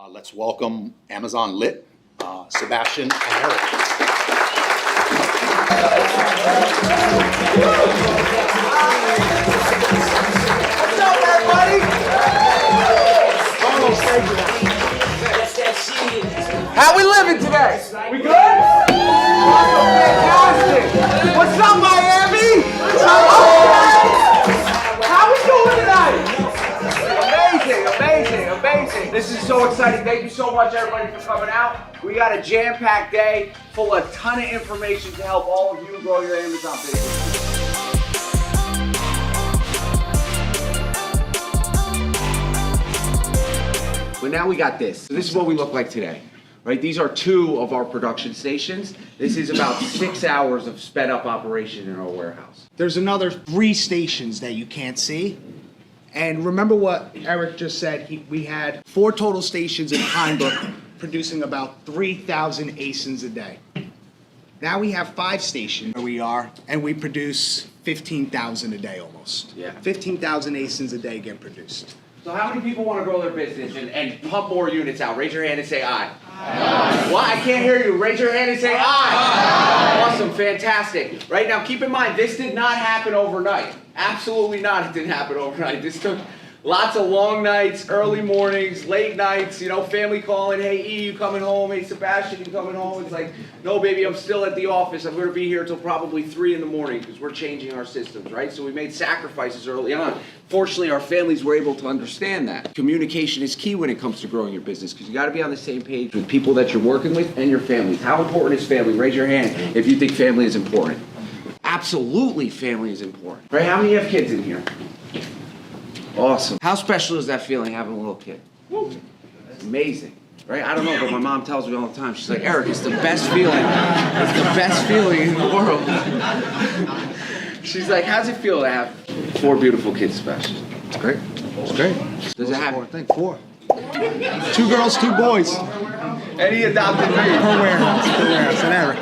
Let's welcome Amazon Lit, Sebastian and Eric. What's up, everybody? How we living today? We good? Awesome, fantastic. What's up, Miami? How we doing tonight? Amazing. This is so exciting. Thank you so much, everybody, for coming out. We got a jam-packed day full of a ton of information to help all of you grow your Amazon business. But now we got this. So this is what we look like today, right? These are two of our production stations. This is about 6 hours of sped up operation in our warehouse. There's another 3 stations that you can't see. And remember what Eric just said, we had 4 total stations in Pinebrook producing about 3,000 ASINs a day. Now we have 5 stations where we are, and we produce 15,000 a day almost. Yeah. 15,000 ASINs a day get produced. So how many people want to grow their business and pump more units out? Raise your hand and say aye. Aye. What? I can't hear you. Raise your hand and say aye. Aye. Awesome, fantastic. Right now, keep in mind, this did not happen overnight. Absolutely not, it didn't happen overnight. This took lots of long nights, early mornings, late nights, you know, family calling, hey E, you coming home? Hey Sebastian, you coming home? It's like, no baby, I'm still at the office. I'm gonna be here till probably 3 in the morning because we're changing our systems, right? So we made sacrifices early on. Fortunately, our families were able to understand that. Communication is key when it comes to growing your business because you gotta be on the same page with people that you're working with and your families. How important is family? Raise your hand if you think family is important. Absolutely, family is important. Right? How many have kids in here? Awesome. How special is that feeling having a little kid? It's amazing. Right? I don't know, but my mom tells me all the time. She's like, Eric, it's the best feeling. It's the best feeling in the world. She's like, how's it feel to have 4 beautiful kids, Sebastian? It's great. It's great. Does it happen? I think 4. 2 girls, 2 boys. And he adopted me. Per warehouse, and Eric.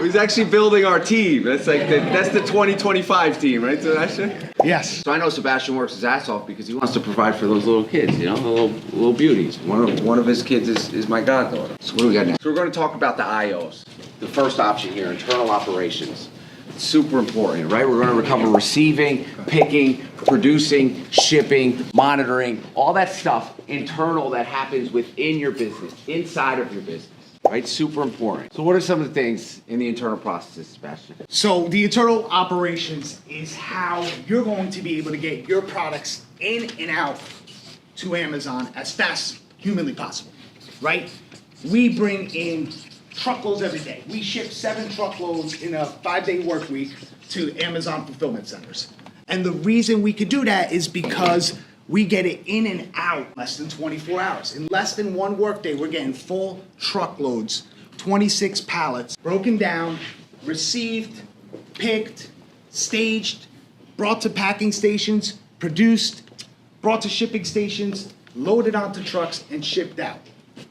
He's actually building our team. That's like that's the 2025 team, right, Sebastian? Yes. So I know Sebastian works his ass off because he wants to provide for those little kids, you know, the little beauties. One of his kids is my goddaughter. So what do we got next? So we're going to talk about the IOs. The first option here, internal operations. It's super important, right? We're going to cover receiving, picking, producing, shipping, monitoring, all that stuff internal that happens within your business, inside of your business. Right, super important. So what are some of the things in the internal processes, Sebastian? So the internal operations is how you're going to be able to get your products in and out to Amazon as fast as humanly possible, right? We bring in truckloads every day. We ship 7 truckloads in a 5-day work week to Amazon fulfillment centers. And the reason we could do that is because we get it in and out less than 24 hours. In less than 1 workday, we're getting full truckloads, 26 pallets, broken down, received, picked, staged, brought to packing stations, produced, brought to shipping stations, loaded onto trucks, and shipped out.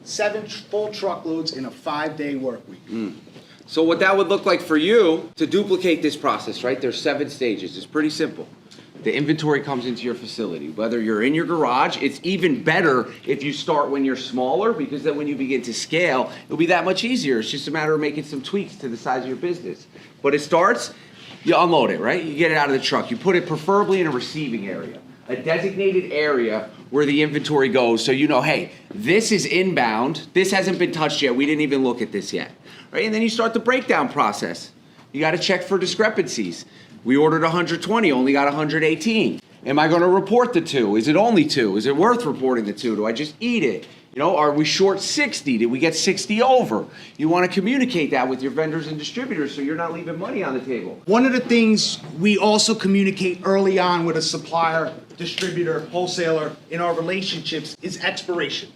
7 full truckloads in a 5-day work week. So what that would look like for you to duplicate this process, right? There's 7 stages. It's pretty simple. The inventory comes into your facility. Whether you're in your garage, it's even better if you start when you're smaller because then when you begin to scale, it'll be that much easier. It's just a matter of making some tweaks to the size of your business. But it starts, you unload it, right? You get it out of the truck. You put it preferably in a receiving area, a designated area where the inventory goes so you know, hey, this is inbound. This hasn't been touched yet. We didn't even look at this yet, right? And then you start the breakdown process. You got to check for discrepancies. We ordered 120, only got 118. Am I going to report the 2? Is it only 2? Is it worth reporting the 2? Do I just eat it? You know, are we short 60? Did we get 60 over? You want to communicate that with your vendors and distributors so you're not leaving money on the table. One of the things we also communicate early on with a supplier, distributor, wholesaler in our relationships is expiration.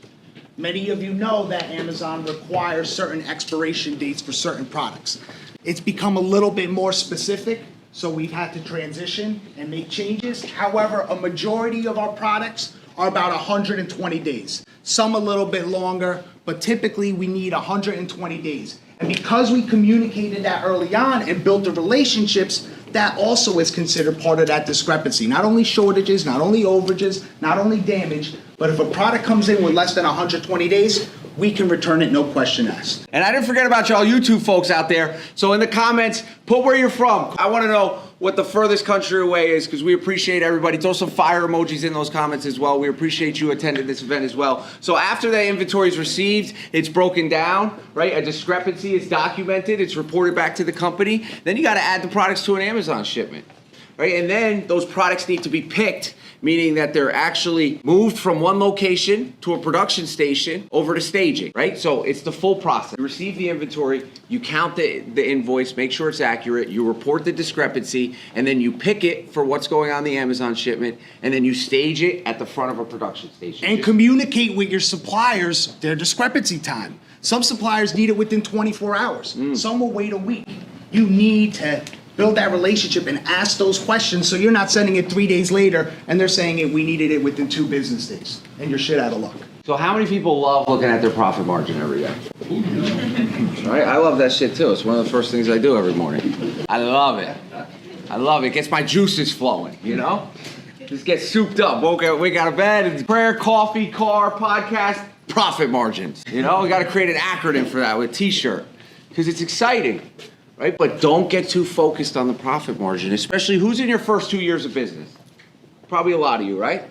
Many of you know that Amazon requires certain expiration dates for certain products. It's become a little bit more specific. So we've had to transition and make changes. However, a majority of our products are about 120 days. Some a little bit longer, but typically we need 120 days. And because we communicated that early on and built the relationships, that also is considered part of that discrepancy. Not only shortages, not only overages, not only damage, But if a product comes in with less than 120 days, we can return it, no question asked. And I didn't forget about y'all YouTube folks out there. So in the comments, put where you're from. I want to know what the furthest country away is, because we appreciate everybody. Throw some fire emojis in those comments as well. We appreciate you attending this event as well. So after that inventory is received, it's broken down, right? A discrepancy is documented. It's reported back to the company. Then you got to add the products to an Amazon shipment, right? And then those products need to be picked, meaning that they're actually moved from one location to a production station over to staging, right? So it's the full process. You receive the inventory, you count the invoice, make sure it's accurate, you report the discrepancy, and then you pick it for what's going on the Amazon shipment, and then you stage it at the front of a production station. And communicate with your suppliers their discrepancy time. Some suppliers need it within 24 hours. Some will wait a week. You need to build that relationship and ask those questions so you're not sending it 3 days later and they're saying we needed it within 2 business days and you're shit out of luck. So how many people love looking at their profit margin every day? Right? I love that shit too. It's one of the first things I do every morning. I love it. I love it. It gets my juices flowing, you know? Just get souped up. Wake out of bed, and prayer, coffee, car, podcast, profit margins. You know, we got to create an acronym for that with a t-shirt because it's exciting. Right? But don't get too focused on the profit margin, especially who's in your first 2 years of business. Probably a lot of you, right?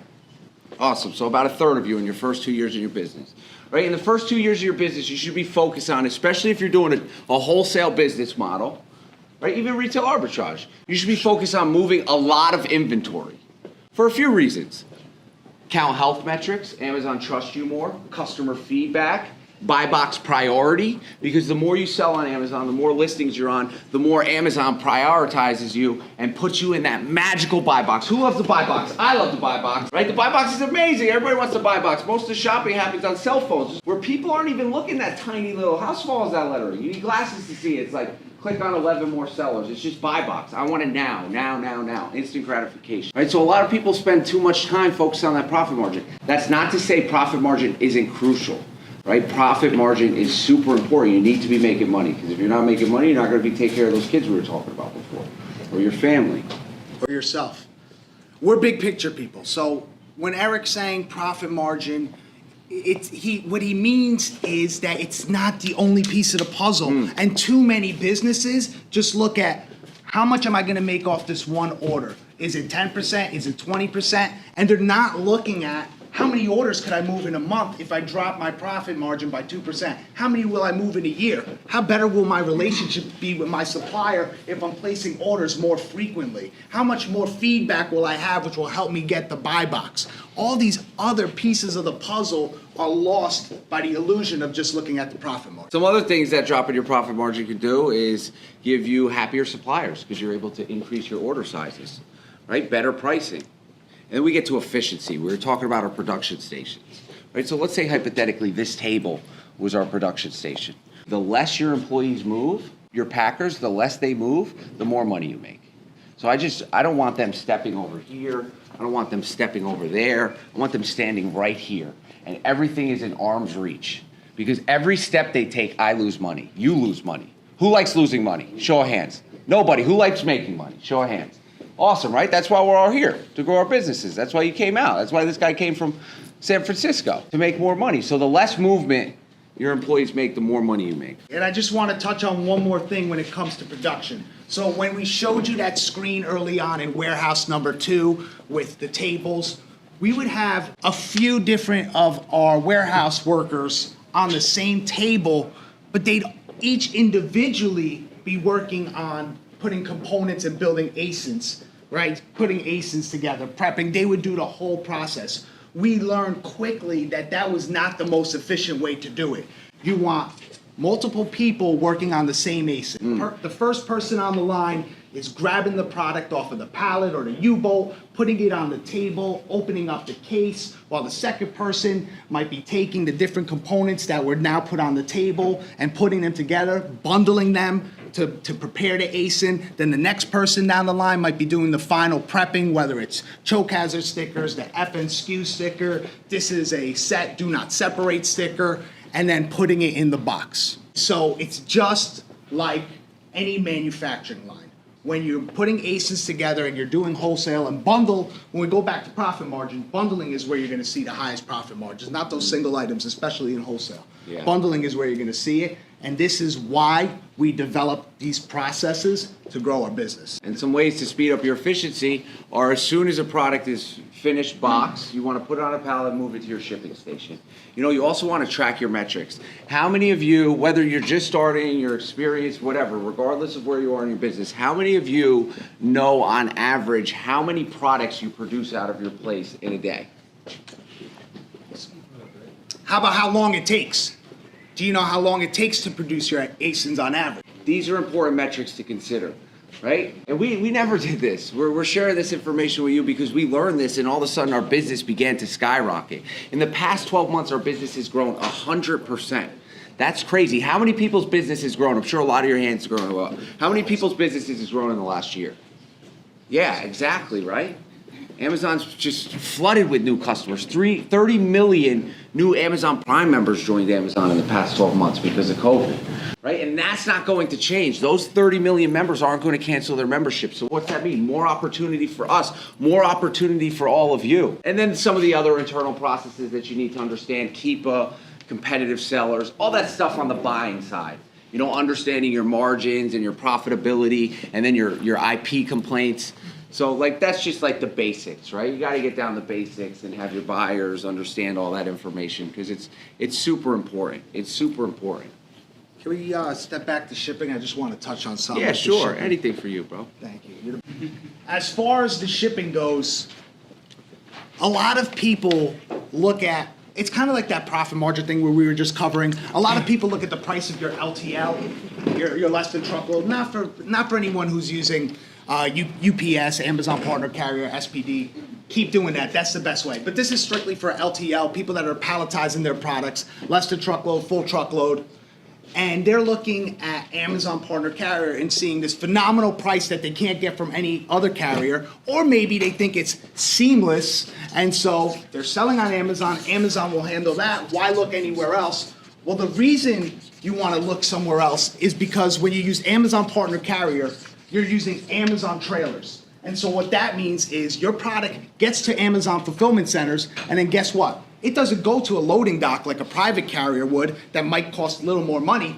Awesome. So about a third of you in your first 2 years of your business. Right? In the first 2 years of your business, you should be focused on, especially if you're doing a wholesale business model, right? Even retail arbitrage. You should be focused on moving a lot of inventory for a few reasons. Count health metrics, Amazon trusts you more, customer feedback, buy box priority, because the more you sell on Amazon, the more listings you're on, the more Amazon prioritizes you and puts you in that magical buy box. Who loves the buy box? I love the buy box, right? The buy box is amazing. Everybody wants the buy box. Most of the shopping happens on cell phones where people aren't even looking at tiny little, how small is that lettering? You need glasses to see it. It's like, click on 11 more sellers. It's just buy box. I want it now, now, now, now. Instant gratification, right? So a lot of people spend too much time focused on that profit margin. That's not to say profit margin isn't crucial. Right? Profit margin is super important. You need to be making money, because if you're not making money, you're not going to be taking care of those kids we were talking about before, or your family. Or yourself. We're big picture people. So when Eric's saying profit margin, what he means is that it's not the only piece of the puzzle. And too many businesses just look at how much am I going to make off this one order? Is it 10%? Is it 20%? And they're not looking at how many orders could I move in a month if I drop my profit margin by 2%? How many will I move in a year? How better will my relationship be with my supplier if I'm placing orders more frequently? How much more feedback will I have which will help me get the buy box? All these other pieces of the puzzle are lost by the illusion of just looking at the profit margin. Some other things that dropping your profit margin can do is give you happier suppliers, because you're able to increase your order sizes, right? Better pricing. And then we get to efficiency. We were talking about our production stations, right? So let's say hypothetically this table was our production station. The less your employees move, your packers, the less they move, the more money you make. So I don't want them stepping over here. I don't want them stepping over there. I want them standing right here. And everything is in arm's reach. Because every step they take, I lose money. You lose money. Who likes losing money? Show of hands. Nobody. Who likes making money? Show of hands. Awesome, right? That's why we're all here, to grow our businesses. That's why you came out. That's why this guy came from San Francisco, to make more money. So the less movement your employees make, the more money you make. And I just want to touch on one more thing when it comes to production. So when we showed you that screen early on in warehouse number 2 with the tables, we would have a few different of our warehouse workers on the same table, but they'd each individually be working on putting components and building ASINs, right? Putting ASINs together, prepping. They would do the whole process. We learned quickly that that was not the most efficient way to do it. You want multiple people working on the same ASIN. The first person on the line is grabbing the product off of the pallet or the U-bolt, putting it on the table, opening up the case, while the second person might be taking the different components that were now put on the table and putting them together, bundling them to prepare the ASIN. Then the next person down the line might be doing the final prepping, whether it's choke hazard stickers, the FNSKU sticker, this is a set, do not separate sticker, and then putting it in the box. So it's just like any manufacturing line. when you're putting ACEs together and you're doing wholesale and bundle, when we go back to profit margin, bundling is where you're gonna see the highest profit margins, not those single items, especially in wholesale. Yeah. Bundling is where you're gonna see it, and this is why we develop these processes to grow our business. And some ways to speed up your efficiency are as soon as a product is finished box, you want to put it on a pallet and move it to your shipping station. You know, you also want to track your metrics. How many of you, whether you're just starting, your experience, whatever, regardless of where you are in your business, how many of you know on average how many products you produce out of your place in a day? How about how long it takes? Do you know how long it takes to produce your ACEs on average? These are important metrics to consider, right? And we never did this. We're sharing this information with you because we learned this and all of a sudden our business began to skyrocket. In the past 12 months, our business has grown 100%. That's crazy. How many people's business has grown? I'm sure a lot of your hands are growing well. How many people's businesses has grown in the last year? Yeah, exactly, right? Amazon's just flooded with new customers. 30 million new Amazon Prime members joined Amazon in the past 12 months because of COVID, right? And that's not going to change. Those 30 million members aren't going to cancel their membership. So what's that mean? More opportunity for us, more opportunity for all of you. And then some of the other internal processes that you need to understand, Keepa, competitive sellers, all that stuff on the buying side. You know, understanding your margins and your profitability, and then your IP complaints. So like that's just like the basics, right? You got to get down the basics and have your buyers understand all that information because it's super important. It's super important. Can we step back to shipping? I just want to touch on something. Yeah, with the sure. shipping. Anything for you, bro. Thank you. As far as the shipping goes, a lot of people look at, it's kind of like that profit margin thing where we were just covering. A lot of people look at the price of your LTL, your less than truckload, not for anyone who's using UPS, Amazon Partner Carrier, SPD. Keep doing that. That's the best way. But this is strictly for LTL, people that are palletizing their products, less than truckload, full truckload. And they're looking at Amazon Partner Carrier and seeing this phenomenal price that they can't get from any other carrier, or maybe they think it's seamless, and so they're selling on Amazon. Amazon will handle that. Why look anywhere else? Well, the reason you want to look somewhere else is because when you use Amazon Partner Carrier, you're using Amazon trailers. And so what that means is your product gets to Amazon fulfillment centers, and then guess what? It doesn't go to a loading dock like a private carrier would that might cost a little more money.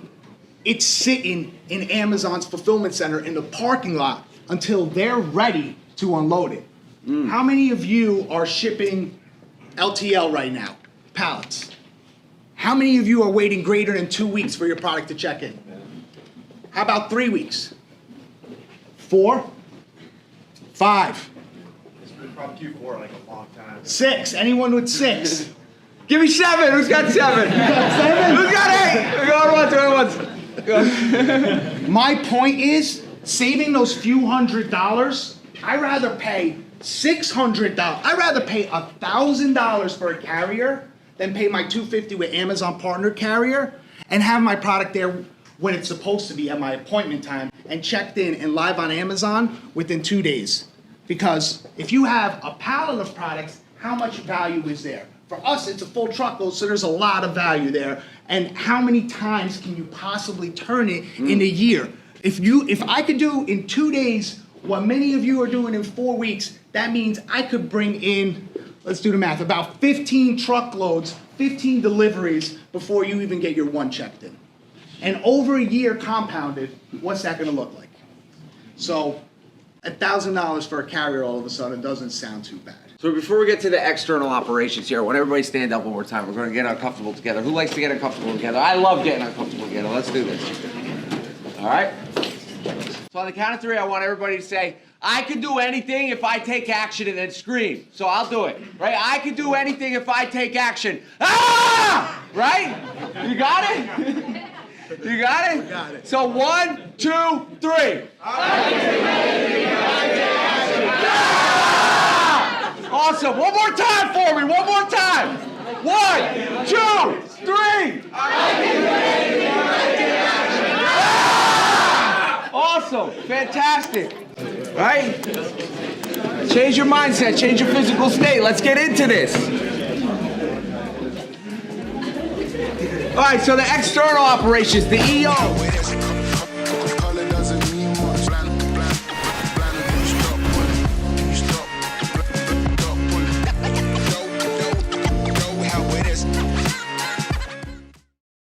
It's sitting in Amazon's fulfillment center in the parking lot until they're ready to unload it. How many of you are shipping LTL right now? Pallets. How many of you are waiting greater than 2 weeks for your product to check in? How about 3 weeks? 4? 5? It's been probably Q4 like a long time. 6? Anyone with 6? Give me 7. Who's got 7? Who's got 8? Go on, My point is, saving those few $100s, I'd rather pay $600. I'd rather pay $1,000 for a carrier than pay my $250 with Amazon Partner Carrier and have my product there when it's supposed to be at my appointment time and checked in and live on Amazon within 2 days. Because if you have a pallet of products, how much value is there? For us, it's a full truckload, so there's a lot of value there. And how many times can you possibly turn it in a year? If I could do in 2 days what many of you are doing in 4 weeks, that means I could bring in, let's do the math, about 15 truckloads, 15 deliveries before you even get your one checked in. And over a year compounded, what's that gonna look like? So $1,000 for a carrier all of a sudden doesn't sound too bad. So before we get to the external operations here, I want everybody to stand up one more time. We're going to get uncomfortable together. Who likes to get uncomfortable together? I love getting uncomfortable together. Let's do this. All right? So on the count of 3, I want everybody to say, I can do anything if I take action, and then scream. So I'll do it, right? I can do anything if I take action. Ah! Right? You got it? You got it? Got it. So 1, 2, 3. I can do anything if I take action. Ah! Awesome. One more time for me. One more time. 1, 2, 3. I can do anything if I take action. Ah! Awesome. Fantastic. Right? Change your mindset. Change your physical state. Let's get into this. All right, so the external operations, the EO.